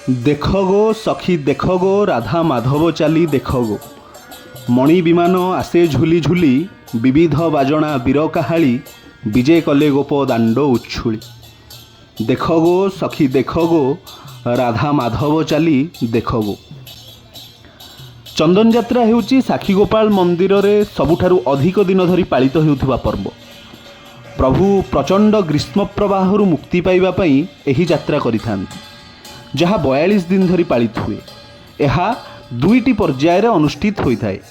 देख गो सखी देख गो राधा माधव चाली देख गो मणि विमान आसे झुली झुली विविध बाजणा वीर काहाली विजय कले गोप दांड उच्छुली। देख गो सखी देख गो राधा माधव चाली देख गो। चंदन यात्रा हेउची साखीगोपाल मंदिर रे सबुठारु अधिक दिन धरी पालित हेउथुबा पर्व। प्रभु प्रचंड ग्रीष्म प्रवाहरु मुक्ति पाइबा पई एही यात्रा करिथांती, जहाँ 42 दिन धरी पालित हुए। यह दुईटी पर्यायर अनुष्ठित होता है।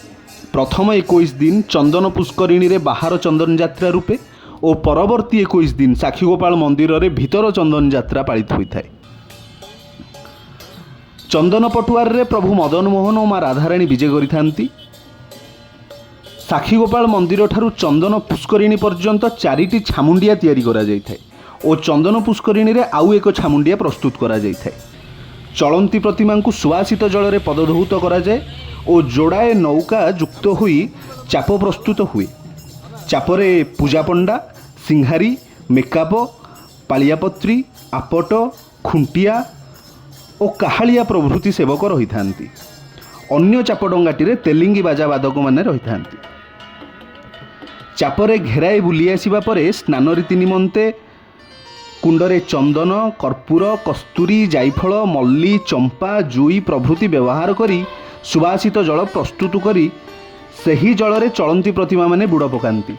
प्रथम 21 दिन चंदन पुष्करिणी रे बाहर चंदन यात्रा रूपे और परवर्ती 21 दिन साखीगोपाल मंदिर रे भीतर चंदन यात्रा पालित होता है। चंदन पटुआर रे प्रभु मदन मोहन और माँ राधाराणी विजय करिथांती। साखीगोपाल मंदिर ठारू चंदन पुष्करिणी पर्यंत 4टी छामुंडिया तैयारी करा जायथाय और चंदन पुष्करिणी रे आउ एक छामुंडिया प्रस्तुत करा जायथाय। चलंती प्रतिमा को सुवासित जल में पदधौत करा जाए और जोड़ाए नौका युक्त हुई चाप प्रस्तुत हुए। चापरे पूजा पंडा, सिंहारी, मेकाप, पालियापत्री, आपट, खुंटिया और काहालिया प्रभृति सेवक रही था। अन्य चाप डंगाटी तेलिंगी बाजा बादक मैंने रही था। चापरे घेराए बुली आसिबा परे स्नान रीति निमंते कुंडरे चंदन, कर्पूर, कस्तूरी, जायफल, मल्ली, चंपा, जुई प्रभृति व्यवहार करी सुवासित जल प्रस्तुत करी सही जल रे चलंती प्रतिमा माने बुड़ पकांती।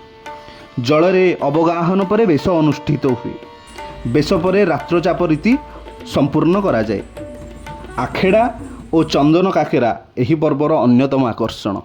जल रे अवगाहन परे बेश अनुष्ठित हुए। बेश परे रात्रचाप रीति संपूर्ण करा जाए। आखेड़ा और चंदन काकेरा एही पर्वर अन्यतम आकर्षण।